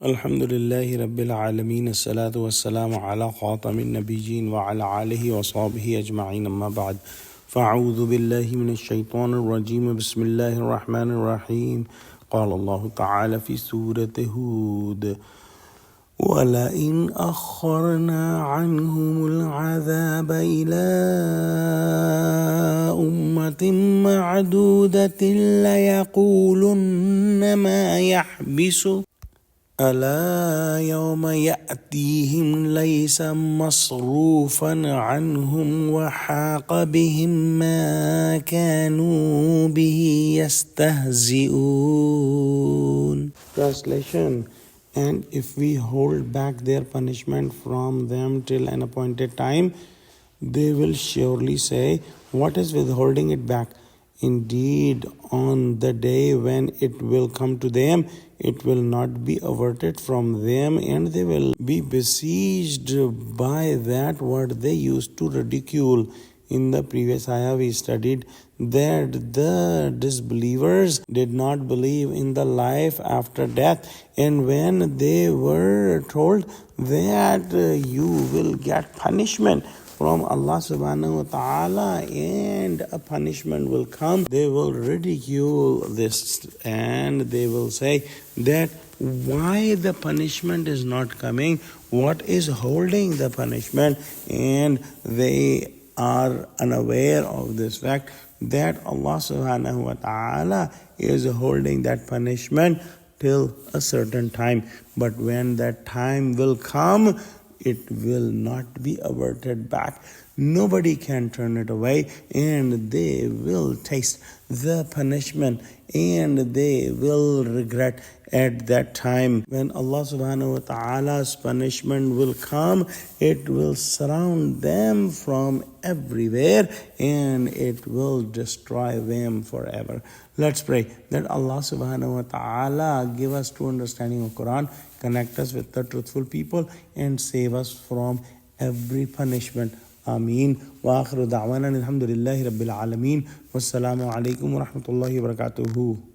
Alhamdulillahi Rabbil Alameen, As-salatu was-salamu ala khatamin nabiyyin wa ala alihi wa sahbihi ajma'in, amma ba'd. Fa'udhu billahi minash shaitanir rajim, bismillahir rahmanir rahim. Qala Allahu ta'ala fi Surah Hud. وَلَئِنْ أَخَّرْنَا عَنْهُمُ الْعَذَابَ إِلَىٰ أُمَّةٍ مَّعْدُودَةٍ لَيَقُولُنَّ مَا يَحْبِسُ ألا يوم يأتيهم ليس مصروفا عنهم وحاق بهم ما كانوا به يستهزئون. Translation: And if we hold back their punishment from them till an appointed time, they will surely say, what is withholding it back? Indeed, on the day when it will come to them, it will not be averted from them, and they will be besieged by that what they used to ridicule. In the previous ayah we studied that the disbelievers did not believe in the life after death, and when they were told that you will get punishment from Allah subhanahu wa ta'ala and a punishment will come, they will ridicule this and they will say that why the punishment is not coming, what is holding the punishment, and they are unaware of this fact that Allah subhanahu wa ta'ala is holding that punishment till a certain time. But when that time will come, it will not be averted back. Nobody can turn it away, and they will taste the punishment and they will regret at that time. When Allah subhanahu wa ta'ala's punishment will come, it will surround them from everywhere and it will destroy them forever. Let's pray that Allah subhanahu wa ta'ala give us true understanding of Quran, connect us with the truthful people, and save us from every punishment. Ameen. Wa akhiru da'wana alhamdulillahi rabbil alameen. Wassalamu alaikum wa rahmatullahi wa barakatuhu.